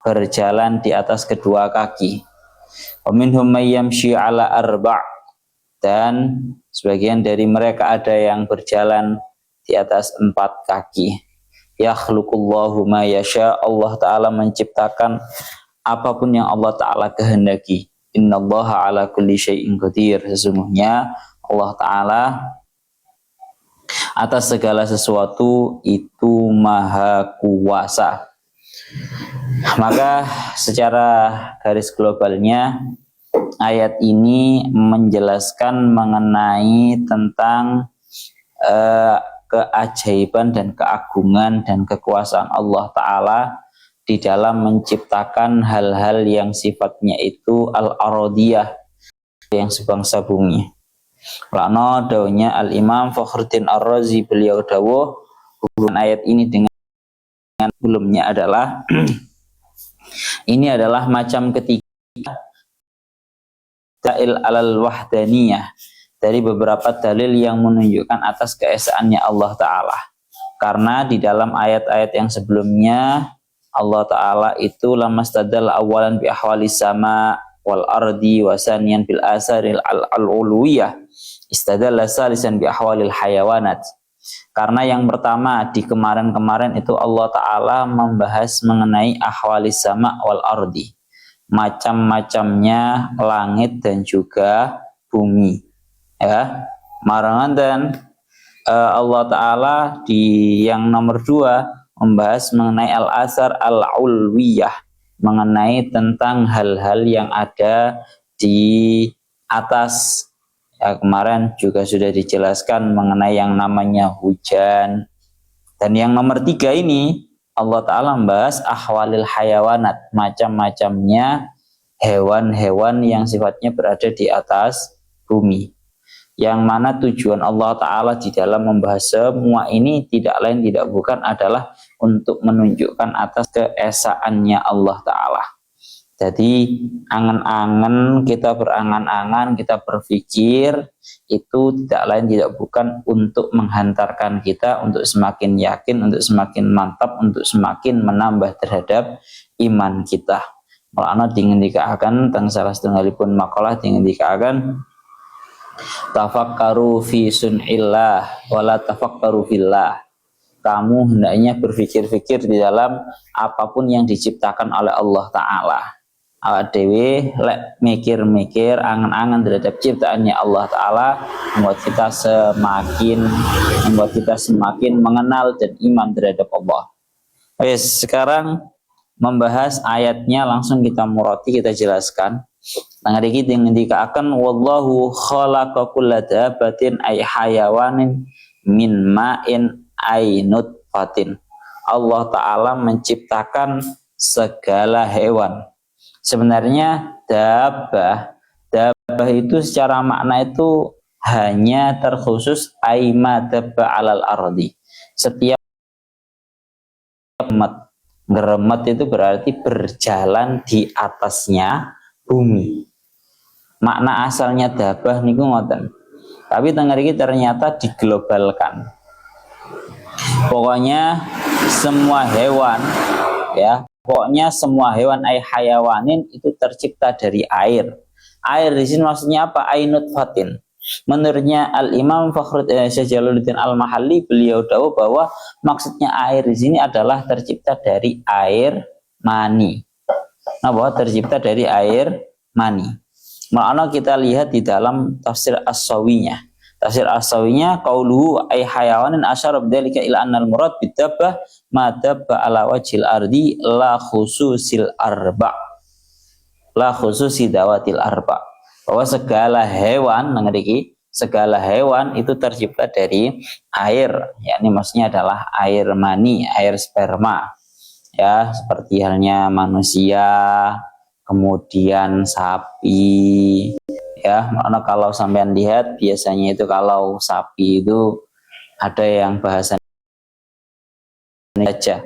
berjalan di atas kedua kaki. Wa minhum may yamshi ala arba', dan sebagian dari mereka ada yang berjalan di atas 4 kaki. Yakhluqullahu ma yasha, Allah Ta'ala menciptakan apapun yang Allah Ta'ala kehendaki. Innallaha ala kulli syai'in qadir, sesungguhnya Allah Ta'ala atas segala sesuatu itu maha kuasa. Maka secara garis globalnya ayat ini menjelaskan mengenai tentang keajaiban dan keagungan dan kekuasaan Allah Ta'ala di dalam menciptakan hal-hal yang sifatnya itu al-aradiyah, yang sebangsa bumi. La'na dawuhnya Al-Imam Fakhruddin Ar-Razi, beliau dawuh hubungan ayat ini dengan sebelumnya adalah ini adalah macam ketiga dalil alal wahdaniyah, dari beberapa dalil yang menunjukkan atas keesaannya Allah Ta'ala. Karena di dalam ayat-ayat yang sebelumnya Allah Ta'ala itu lamastadal awalan bi ahwalis sama wal ardi wasanian bil asaril al-uluwiyah istadalla salisan bi ahwalil hayawanat. Karena yang pertama di kemarin-kemarin itu Allah Ta'ala membahas mengenai ahwalis sama wal ardi, macam-macamnya langit dan juga bumi, ya. Marangan dan Allah Ta'ala di yang nomor 2 membahas mengenai al-asar al-ulwiyah, mengenai tentang hal-hal yang ada di atas. Ya, kemarin juga sudah dijelaskan mengenai yang namanya hujan. Dan yang nomor 3 ini Allah Ta'ala membahas ahwalil hayawanat, macam-macamnya hewan-hewan yang sifatnya berada di atas bumi. Yang mana tujuan Allah Ta'ala di dalam membahas semua ini tidak lain tidak bukan adalah untuk menunjukkan atas keesaannya Allah Ta'ala. Jadi angan-angan, kita berangan-angan, kita berpikir itu tidak lain tidak bukan untuk menghantarkan kita untuk semakin yakin, untuk semakin mantap, untuk semakin menambah terhadap iman kita. Mulanya dingendikaken teng salah setunggalipun makalah dingendikaken tafakkaru fi sun'illah wala tafakkaru fillah. Kamu hendaknya berpikir-pikir di dalam apapun yang diciptakan oleh Allah Ta'ala. Awak dewe lek mikir-mikir angan-angan terhadap ciptaannya Allah Ta'ala membuat kita semakin mengenal dan iman terhadap Allah. Oke, sekarang membahas ayatnya langsung kita murati, kita jelaskan. Nang iki ngendikaken wallahu khalaqa kulla dabatin ay hayawanin min ma'in ay nutfatin. Allah Ta'ala menciptakan segala hewan. Sebenarnya dabah itu secara makna itu hanya terkhusus aima dabba alal ardi. Setiap geremet itu berarti berjalan di atasnya bumi. Makna asalnya dabah niku ngoten. Tapi tengah iki ternyata diglobalkan. Pokoknya semua hewan, ya. Pokoknya semua hewan ay hayawanin itu tercipta dari air. Air di sini maksudnya apa? Ainut fatin. Menurutnya Al-Imam Fakhruddin Jaluddin Al-Mahalli, beliau tahu bahwa maksudnya air di sini adalah tercipta dari air mani. Nah, bahwa tercipta dari air mani. Makanya kita lihat di dalam tafsir As-Sawinya. Tafsir As-Sawinya qauluhu ay hayawanin asyara bidzalika ila annal murad bidabbah ma dabba ala wajhil ardi la khususil arba. La khususi dawatil arba. Bahwa segala hewan ngerti, segala hewan itu tercipta dari air, yakni maksudnya adalah air mani, air sperma. Ya, seperti halnya manusia, kemudian sapi. Ya, karena kalau sampean lihat biasanya itu kalau sapi itu ada yang bahasanya aja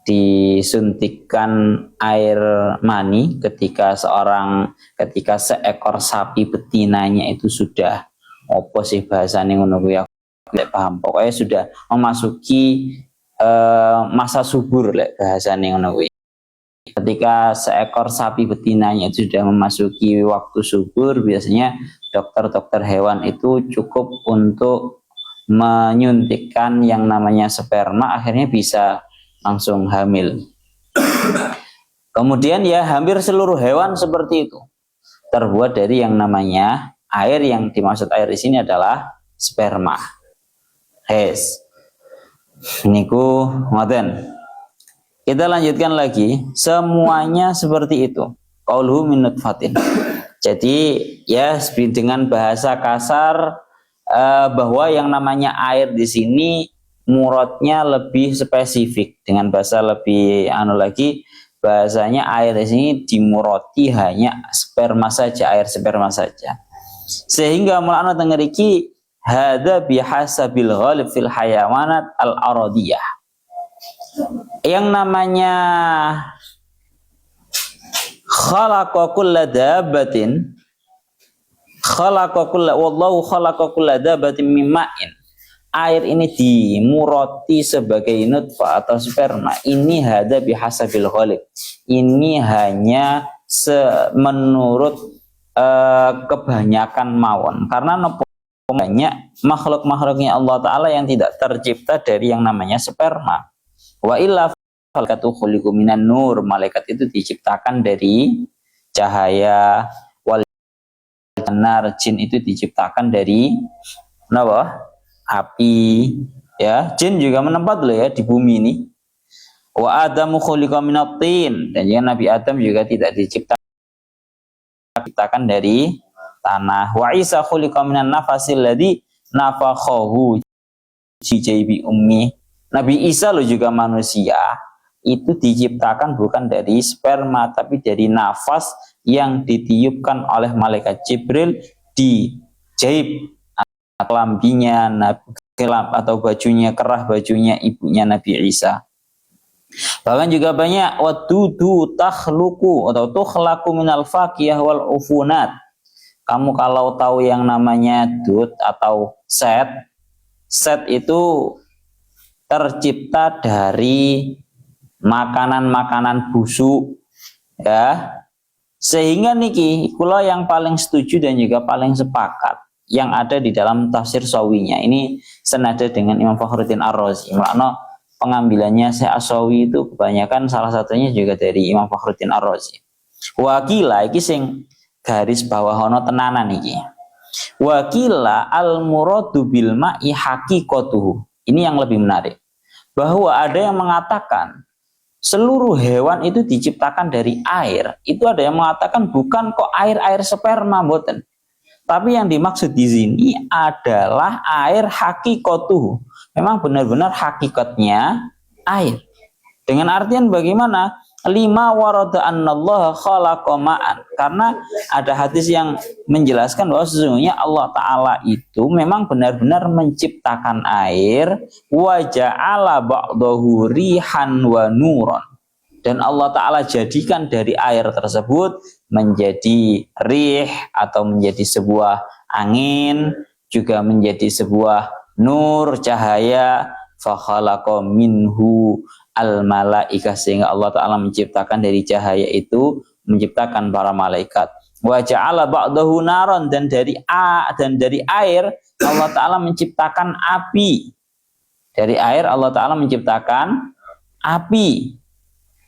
disuntikkan air mani ketika seekor sapi betinanya itu sudah apa sih bahasanya ngono kuwi aku paham, pokoknya sudah memasuki masa subur lek bahasanya ngono kuwi. Ketika seekor sapi betinanya itu sudah memasuki waktu subur, biasanya dokter-dokter hewan itu cukup untuk menyuntikkan yang namanya sperma, akhirnya bisa langsung hamil. Kemudian ya hampir seluruh hewan seperti itu terbuat dari yang namanya air. Yang dimaksud air di sini adalah sperma. Niku ngoten. Kita lanjutkan lagi, semuanya seperti itu. Qauluhu min nutfatin. Jadi ya dengan bahasa kasar bahwa yang namanya air di sini muradnya lebih spesifik. Dengan bahasa lebih lagi, bahasanya air di sini dimurati hanya sperma saja, air sperma saja. Sehingga mulana tengeriki hadza bihasabil ghalib fil hayawanat al-aradiyah. Yang namanya khalaqa kulla dabbatin, wallahu khalaqa kulla dabbatin mimma'in. Air ini dimurati sebagai nutfah atau sperma. Ini hadza bihasabil ghalib. Ini hanya menurut kebanyakan mawon. Karena banyak makhluk-makhluknya Allah Ta'ala yang tidak tercipta dari yang namanya sperma. Wa illa malaikatu khuliqu minan nur. Malaikat itu diciptakan dari cahaya. Wal nar, jin itu diciptakan dari apa? Api. Ya, jin juga menempat loh ya di bumi ini. Wa adamu khuliqa minat tin. Dan ya Nabi Adam juga tidak diciptakan dari tanah. Wa Isa khuliqa minan nafasil ladzi nafakhahu fi jaybi ummi. Nabi Isa lo juga manusia, itu diciptakan bukan dari sperma tapi dari nafas yang ditiupkan oleh malaikat Jibril di jaib lambinya atau bajunya, kerah bajunya ibunya Nabi Isa. Bahkan juga banyak wadudu takhluqu atau tukhlaqu minal faqiyah wal ufunat. Kamu kalau tahu yang namanya dud atau set itu tercipta dari makanan-makanan busuk, ya. Sehingga niki kula yang paling setuju dan juga paling sepakat yang ada di dalam tafsir Sawinya ini senada dengan Imam Fakhruddin Ar-Razi. Makna pengambilannya Syekh As-Sawi itu kebanyakan salah satunya juga dari Imam Fakhruddin Ar-Razi. Wakila iki sing garis bawahono tenanan iki. Wakila al-muradu bil ma'i haqiqatuhu. Ini yang lebih menarik. Bahwa ada yang mengatakan seluruh hewan itu diciptakan dari air. Itu ada yang mengatakan bukan kok air sperma, mboten. Tapi yang dimaksud di sini adalah air haqiqatuhu. Memang benar-benar hakikatnya air. Dengan artian bagaimana? Lima warada annallaha khalaqa ma'an. Karena ada hadis yang menjelaskan bahwa sesungguhnya Allah Ta'ala itu memang benar-benar menciptakan air. Wa ja'ala ba'dahu rihan wa nuran. Dan Allah Ta'ala jadikan dari air tersebut menjadi rih atau menjadi sebuah angin, juga menjadi sebuah nur, cahaya. Fa khalaqa minhu al-malaikah, sehingga Allah Ta'ala menciptakan dari cahaya itu, menciptakan para malaikat. Wa ja'ala ba'dahu naron, dan dari air Allah Ta'ala menciptakan api. Dari air Allah Ta'ala menciptakan api.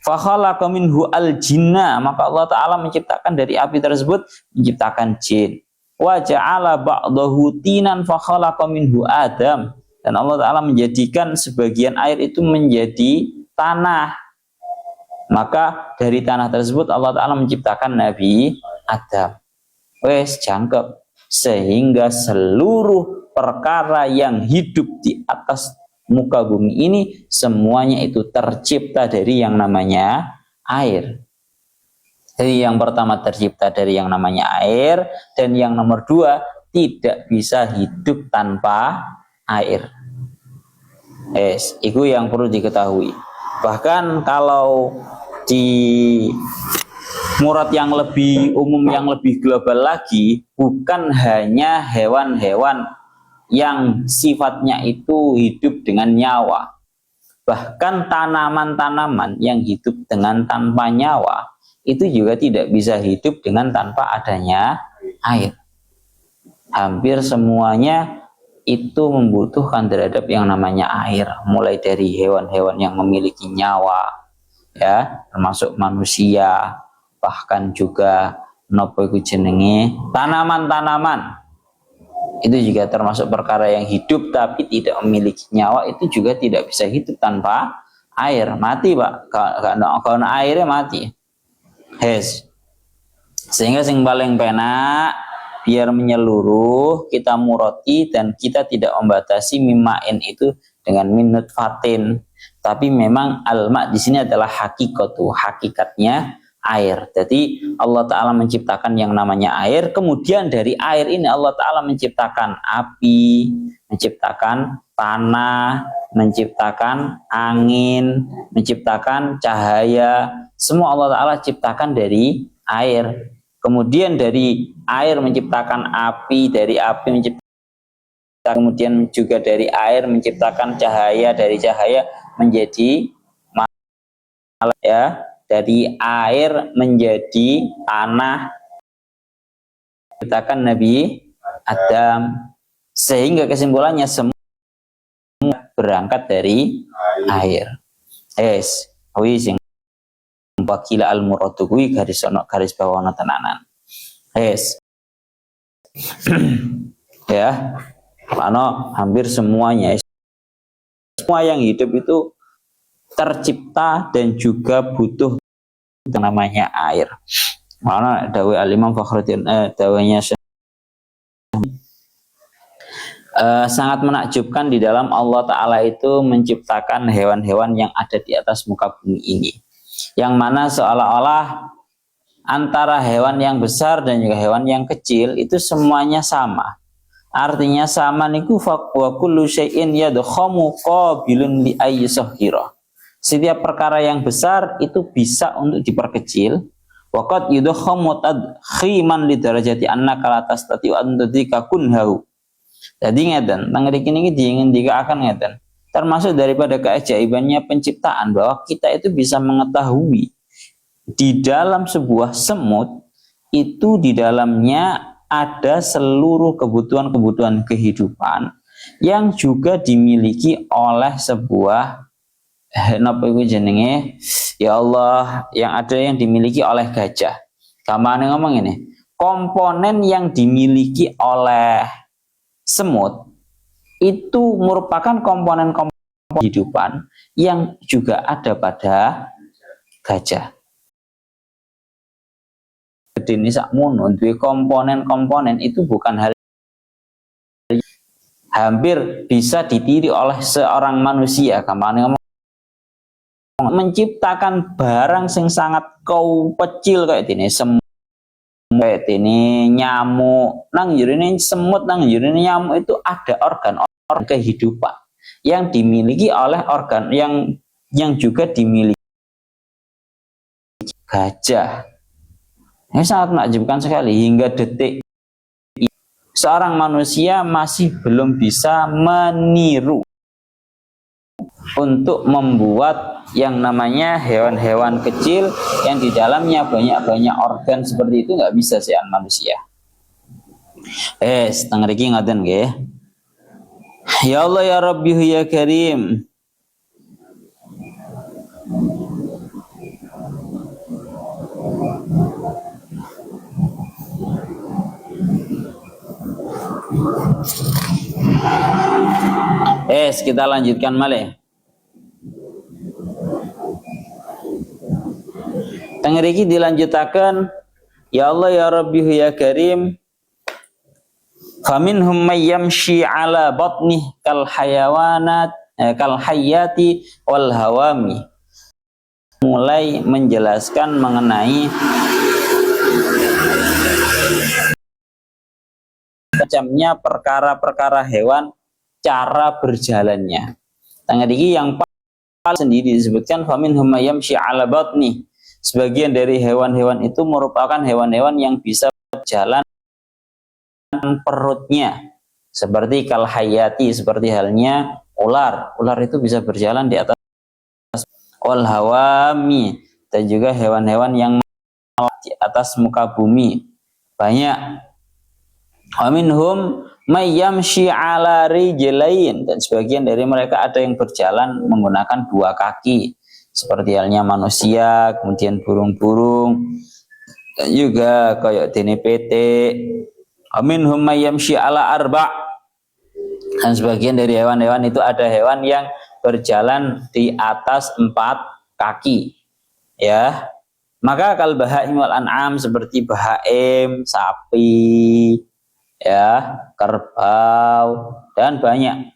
Fa khalaqa minhu al-jinna, maka Allah Ta'ala menciptakan dari api tersebut, menciptakan jin. Wa ja'ala ba'dahu tinan fa khalaqa minhu Adam, dan Allah Ta'ala menjadikan sebagian air itu menjadi tanah. Maka dari tanah tersebut Allah Ta'ala menciptakan Nabi Adam. Wes jangkep. Sehingga seluruh perkara yang hidup di atas muka bumi ini semuanya itu tercipta dari yang namanya air. Jadi yang pertama tercipta dari yang namanya air, dan yang nomor dua tidak bisa hidup tanpa air. Itu yang perlu diketahui. Bahkan kalau di murad yang lebih umum, yang lebih global lagi, bukan hanya hewan-hewan yang sifatnya itu hidup dengan nyawa, Bahkan tanaman-tanaman yang hidup dengan tanpa nyawa itu juga tidak bisa hidup dengan tanpa adanya air. Hampir semuanya itu membutuhkan terhadap yang namanya air, mulai dari hewan-hewan yang memiliki nyawa, ya, termasuk manusia, bahkan juga nopo iku jenenge tanaman-tanaman. Itu juga termasuk perkara yang hidup tapi tidak memiliki nyawa, itu juga tidak bisa hidup tanpa air, mati Pak. Kalau airnya mati. Sehingga sing paling penak biar menyeluruh kita muroti dan kita tidak membatasi mimain itu dengan minut fatin, tapi memang alma di sini adalah hakikatnya air. Jadi Allah Ta'ala menciptakan yang namanya air, kemudian dari air ini Allah Ta'ala menciptakan api, menciptakan tanah, menciptakan angin, menciptakan cahaya, semua Allah Ta'ala ciptakan dari air. Kemudian dari air menciptakan api, dari api menciptakan, kemudian juga dari air menciptakan cahaya, dari cahaya menjadi ya, dari air menjadi tanah, menciptakan Nabi Adam, sehingga kesimpulannya semua berangkat dari air. Sing wakila al-muradu kuwi garis bawana tenanan. Ya, karena hampir semuanya, semua yang hidup itu tercipta dan juga butuh namanya air. Karena dawai al-Imam Fakhruddin dawainya sangat menakjubkan di dalam Allah Ta'ala itu menciptakan hewan-hewan yang ada di atas muka bumi ini, yang mana seolah-olah antara hewan yang besar dan juga hewan yang kecil itu semuanya sama. Artinya sama niku wa kullu syai'in yadkhamu qabilun li ayyusahira. Setiap perkara yang besar itu bisa untuk diperkecil. Waqad yudkhamu tadkhiman li darajati annaka la tastati'u an tudrika kunhu. Jadi ngeten, nang mriki niki diingendikaken ngeten. Termasuk daripada keajaibannya penciptaan bahwa kita itu bisa mengetahui di dalam sebuah semut itu di dalamnya ada seluruh kebutuhan-kebutuhan kehidupan yang juga dimiliki oleh sebuah napa iku jenenge, ya Allah, yang ada yang dimiliki oleh gajah. Gampang ngomong ini, komponen yang dimiliki oleh semut itu merupakan komponen-komponen kehidupan yang juga ada pada gajah. Ini sakmono duwe komponen-komponen itu bukan hal hampir bisa ditiru oleh seorang manusia. Gampang ngomong, menciptakan barang sing sangat kecil kayak ini, semut, kayak ini nyamuk, nang jurine semut, nang jurine nyamuk itu ada organ-organ kehidupan yang dimiliki oleh organ yang juga dimiliki gajah. Ini sangat menakjubkan sekali. Hingga detik seorang manusia masih belum bisa meniru untuk membuat yang namanya hewan-hewan kecil yang di dalamnya banyak-banyak organ seperti itu, nggak bisa sih manusia. Setengah riki ngaten nggih. Ya Allah ya Rabbi ya Karim. Kita lanjutkan malih. Tengriki dilanjutakan, ya Allah ya Rabbi ya Karim, faminhum may yamshi ala batnih kal hayawanat kal hayati wal hawami. Mulai menjelaskan mengenai macamnya perkara-perkara hewan, cara berjalannya. Tengah diki yang paling sendiri disebutkan faminhum may yamshi ala batnih. Sebagian dari hewan-hewan itu merupakan hewan-hewan yang bisa berjalan perutnya, seperti kal hayati, seperti halnya ular. Ular itu bisa berjalan di atas wal hawami, dan juga hewan-hewan yang di atas muka bumi banyak. Wa minhum may yamshi ala rijlain, dan sebagian dari mereka ada yang berjalan menggunakan dua kaki seperti halnya manusia, kemudian burung-burung, dan juga kayak dene petik. Wa minhum may yamshi ala arba', dan sebagian dari hewan-hewan itu ada hewan yang berjalan di atas 4 kaki, ya. Maka kal bahaim wal an'am, seperti bahaim, sapi, ya, kerbau, dan banyak.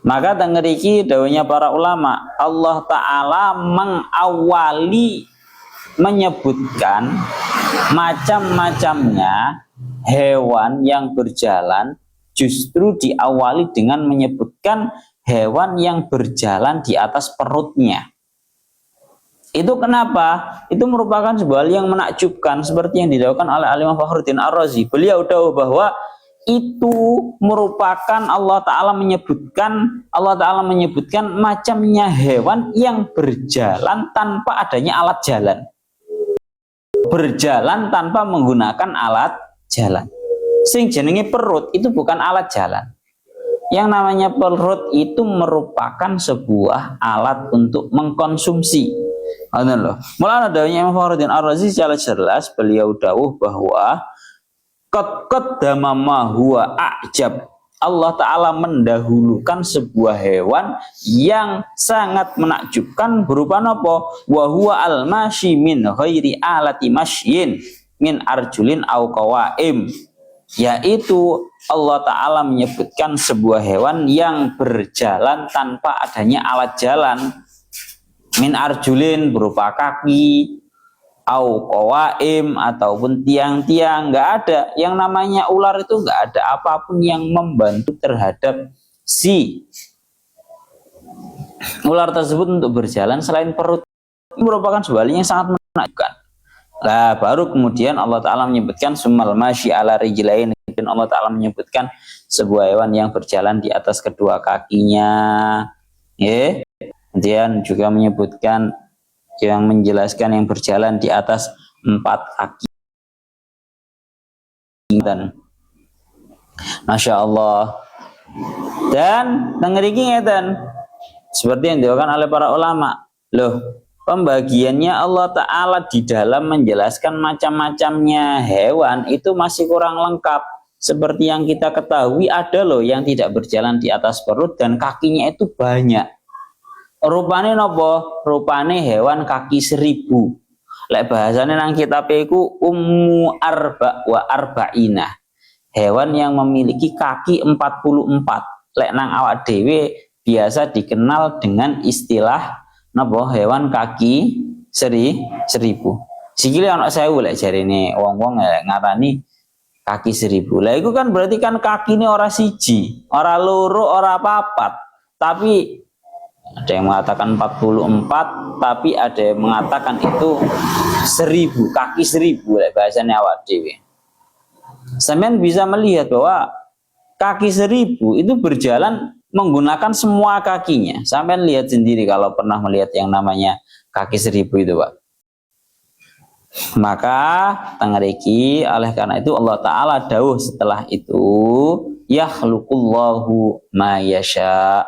Maka tengeriki dawuhnya para ulama, Allah Ta'ala mengawali menyebutkan macam-macamnya hewan yang berjalan, justru diawali dengan menyebutkan hewan yang berjalan di atas perutnya. Itu kenapa? Itu merupakan sebuah hal yang menakjubkan, seperti yang dilakukan oleh Al-Imam Fakhruddin Ar-Razi. Beliau tahu bahwa itu merupakan Allah Ta'ala menyebutkan macamnya hewan yang berjalan tanpa adanya alat jalan, berjalan tanpa menggunakan alat jalan. Sing jenenge perut itu bukan alat jalan. Yang namanya perut itu merupakan sebuah alat untuk mengkonsumsi. Mulanya dawuhnya Imam Fakhruddin Ar-Razi secara jelas, beliau dawuh bahwa qad qaddama ma huwa a'jab. Allah Ta'ala mendahulukan sebuah hewan yang sangat menakjubkan, berupa apa? Wa huwa al-mashi min ghairi alati masyin min arjulin au qawaim. Yaitu Allah Ta'ala menyebutkan sebuah hewan yang berjalan tanpa adanya alat jalan, min arjulin berupa kaki, au qawaim ataupun tiang-tiang. Nggak ada yang namanya ular, itu nggak ada apapun yang membantu terhadap si ular tersebut untuk berjalan selain perut. Ini merupakan sebuah hal yang sangat menakjubkan. Lah baru kemudian Allah Ta'ala menyebutkan summal masyi ala rijlain, dan Allah Ta'ala menyebutkan sebuah hewan yang berjalan di atas kedua kakinya, ya. Kemudian juga menyebutkan yang menjelaskan yang berjalan di atas 4 kaki. Dan Masya Allah. Dan tengeriki ngeten, seperti yang dilakukan oleh para ulama. Loh, pembagiannya Allah Ta'ala di dalam menjelaskan macam-macamnya hewan itu masih kurang lengkap. Seperti yang kita ketahui, ada loh yang tidak berjalan di atas perut dan kakinya itu banyak. Rupane nopo? Rupane hewan kaki 1000. Lek bahasane nang kitab iku ummu arba wa arba'ina. Hewan yang memiliki kaki 44. Lek nang awak dhewe biasa dikenal dengan istilah nopo? Hewan kaki 1000. Sikile ana 1000 lek jarene wong-wong ngarani kaki 1000. Lah iku kan berarti kan kakine ora siji, ora loro, ora papat, tapi ada yang mengatakan 44, tapi ada yang mengatakan itu 1000, kaki 1000 lek bahasanya awak dhewe. Sampeyan bisa melihat bahwa kaki 1000 itu berjalan menggunakan semua kakinya. Sampeyan lihat sendiri kalau pernah melihat yang namanya kaki 1000 itu, Pak. Maka tangariki, oleh karena itu Allah Ta'ala dawuh setelah itu, yakhluqullahu ma yasha.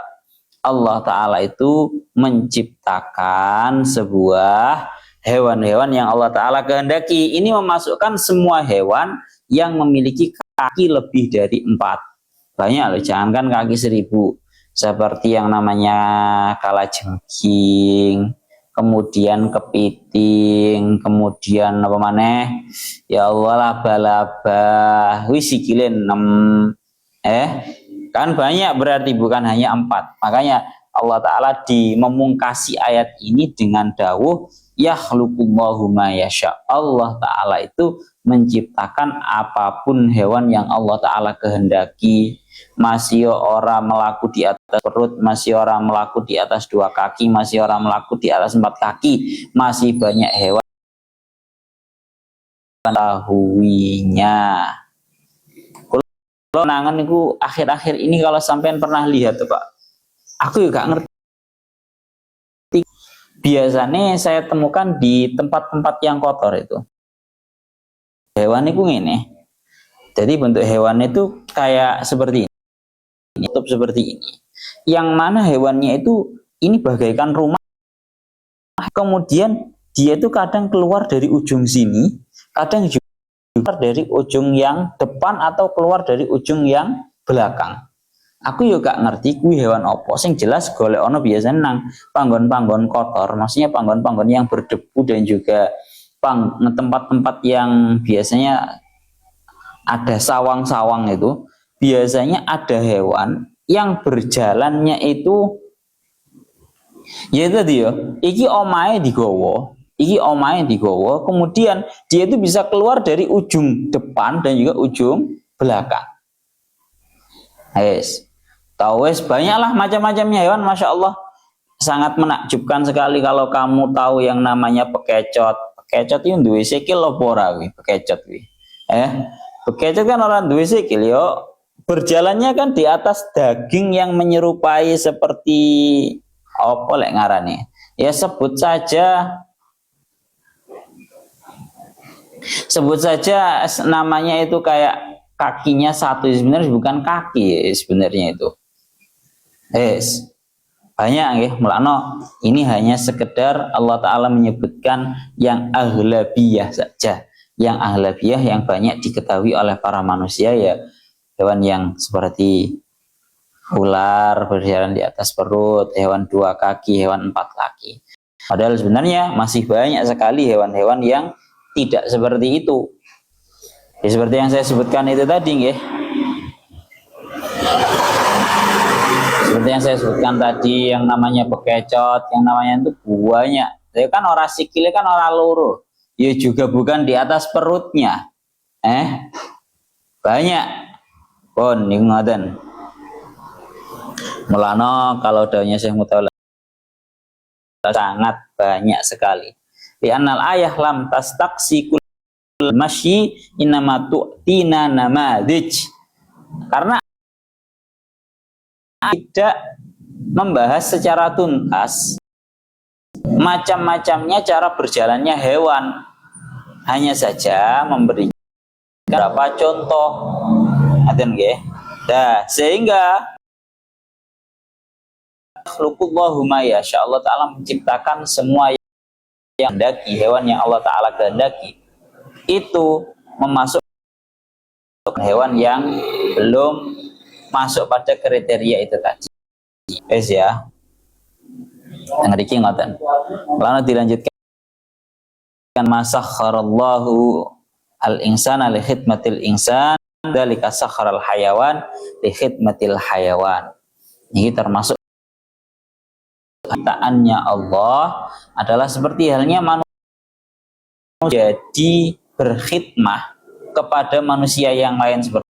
Allah Ta'ala itu menciptakan sebuah hewan-hewan yang Allah Ta'ala kehendaki. Ini memasukkan semua hewan yang memiliki kaki lebih dari 4. Banyak loh, jangankan kaki 1000. Seperti yang namanya kalajengking, kemudian kepiting, kemudian apa maneh? Ya Allah, laba-laba, wis sikile 6. Kan banyak, berarti bukan hanya 4. Makanya Allah Ta'ala memungkasi ayat ini dengan dawuh yakhluqullahu ma yasha. Allah Ta'ala itu menciptakan apapun hewan yang Allah Ta'ala kehendaki. Masih orang melaku di atas perut, masih orang melaku di atas 2 kaki, masih orang melaku di atas 4 kaki, masih banyak hewan tahuinya. Kalau nangan itu akhir-akhir ini kalau sampean pernah lihat tuh Pak, aku juga ngerti biasanya saya temukan di tempat-tempat yang kotor itu. Hewan itu ini. Jadi bentuk hewan itu kayak seperti ini, tutup seperti ini. Yang mana hewannya itu ini bagaikan rumah. Kemudian dia itu kadang keluar dari ujung sini, kadang juga keluar dari ujung yang depan atau keluar dari ujung yang belakang. Aku juga gak ngerti kuwi hewan opo. Sing jelas golek ono biasanya nang panggon-panggon kotor, maksudnya panggon-panggon yang berdebu dan juga tempat-tempat yang biasanya ada sawang-sawang itu, biasanya ada hewan yang berjalannya itu ya tadi ya, iki omahe digowo, kemudian dia itu bisa keluar dari ujung depan dan juga ujung belakang. Yes. Tahu wes banyaklah macam-macamnya hewan, masya Allah, sangat menakjubkan sekali kalau kamu tahu yang namanya bekecot. Bekecot itu duwe sikil apa ora kuwi? Bekecot kuwi. Bekecot kan orang duwe sikil yo, berjalannya kan di atas daging yang menyerupai seperti apa lek ngarane? Ya sebut saja namanya itu kayak kakinya satu, sebenarnya bukan kaki sebenarnya itu. Banyak ya, mulano ini hanya sekedar Allah Ta'ala menyebutkan yang aghlabiyah saja, yang aghlabiyah yang banyak diketahui oleh para manusia, ya hewan yang seperti ular berjalan di atas perut, hewan 2 kaki, hewan 4 kaki. Padahal sebenarnya masih banyak sekali hewan-hewan yang tidak seperti itu. Ya, seperti yang saya sebutkan itu tadi, ya. Seperti yang saya sebutkan tadi, yang namanya bekecot, yang namanya itu banyak. Tapi kan orang sikilnya kan orang loro. Ya juga bukan di atas perutnya. Banyak. Pun niku ngoten. Mulano kalau daunnya Syekh Mutawalla sangat banyak sekali. Di anal ayah lam tastaqsi kul masyi innama tu'tina namadij. Karena tidak membahas secara tuntas macam-macamnya cara berjalannya hewan, hanya saja memberikan beberapa contoh. Sehingga khalaqallahu ma yasha, Allah Ta'ala menciptakan semua yang kehendaki, hewan yang Allah Ta'ala kehendaki itu memasukkan hewan yang belum masuk pada kriteria itu tadi. Ya. Ngeriki ngoten. Lalu dilanjutkan, masakharallahu al-insana li khidmatil insan dzalika sakharal hayawan li khidmatil hayawan. Ini termasuk ciptaannya Allah adalah seperti halnya manusia jadi berkhidmah kepada manusia yang lain, seperti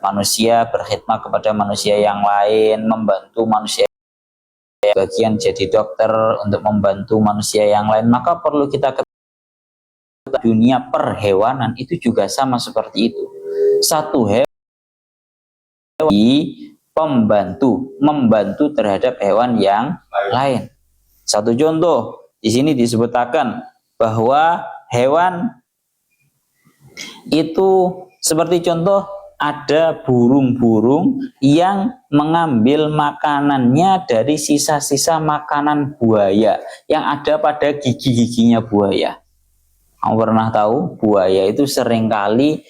manusia berkhidmat kepada manusia yang lain, membantu manusia bagian jadi dokter untuk membantu manusia yang lain, maka perlu kita ketahui dunia perhewanan itu juga sama seperti itu. Satu hewan membantu terhadap hewan yang lain. Satu contoh di sini disebutkan bahwa hewan itu seperti contoh ada burung-burung yang mengambil makanannya dari sisa-sisa makanan buaya yang ada pada gigi-giginya buaya. Kamu pernah tahu buaya itu seringkali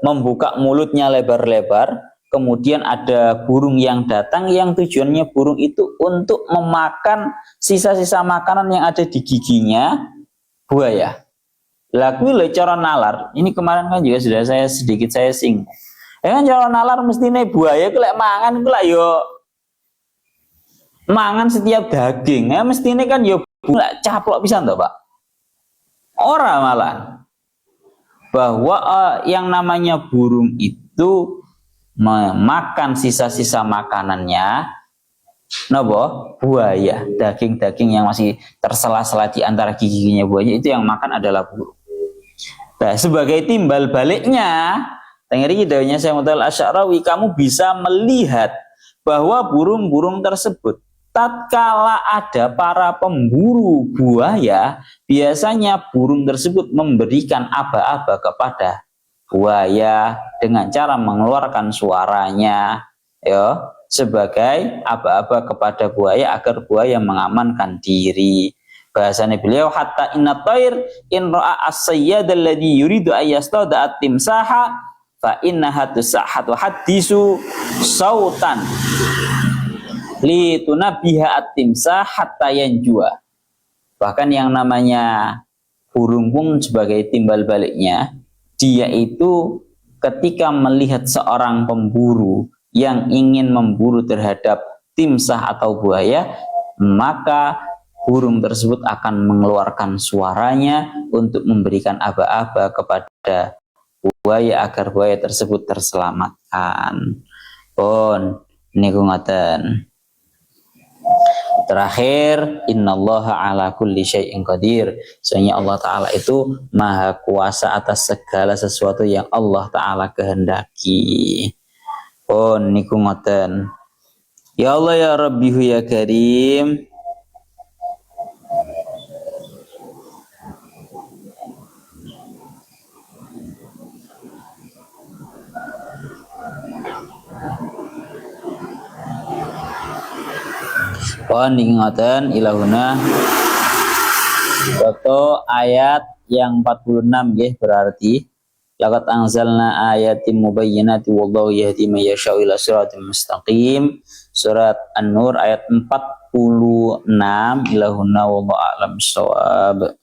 membuka mulutnya lebar-lebar, kemudian ada burung yang datang yang tujuannya burung itu untuk memakan sisa-sisa makanan yang ada di giginya buaya. Laku le cara nalar. Ini kemarin kan juga sudah saya singgung. Kan cara nalar mestine buaya ku lek mangan ku lek yo mangan setiap daging. Ya mestine kan yo caplok pisan to, Pak. Ora malah. Bahwa yang namanya burung itu memakan sisa-sisa makanannya napa? Buaya. Daging-daging yang masih tersela-sela di antara giginya buaya itu yang makan adalah burung. Nah, sebagai timbal baliknya, tengeri dawuhnya Syekh Mutawalla Asy'arawi, kamu bisa melihat bahwa burung-burung tersebut tatkala ada para pemburu buaya, biasanya burung tersebut memberikan aba-aba kepada buaya dengan cara mengeluarkan suaranya, ya, sebagai aba-aba kepada buaya agar buaya mengamankan diri. Bahasanya beliau, hatta inna thair in ra'a as-sayyad alladhi yuridu ayyastada at-timsaha fa innaha tusahhat wa hadisu sautan li tunabbiha at-timsah hatta yanjua. Bahkan yang namanya burung pun sebagai timbal baliknya, dia itu ketika melihat seorang pemburu yang ingin memburu terhadap timsah atau buaya, maka burung tersebut akan mengeluarkan suaranya untuk memberikan aba-aba kepada buaya agar buaya tersebut terselamatkan. Pun niku ngoten. Terakhir, innallaha ala kulli syai'in qadir. Soalnya Allah Ta'ala itu maha kuasa atas segala sesuatu yang Allah Ta'ala kehendaki. Pun niku ngoten. Ya Allah ya Rabbihu ya Karim. Niki ngoten ilahuna foto ayat yang 46 nggih, berarti laqad anzalna ayatin mubayyinatin wallahu yahdi may yasha'u ila siratal mustaqim. Surat An-Nur ayat 46. Ilahuna wallahu a'lam bissawab.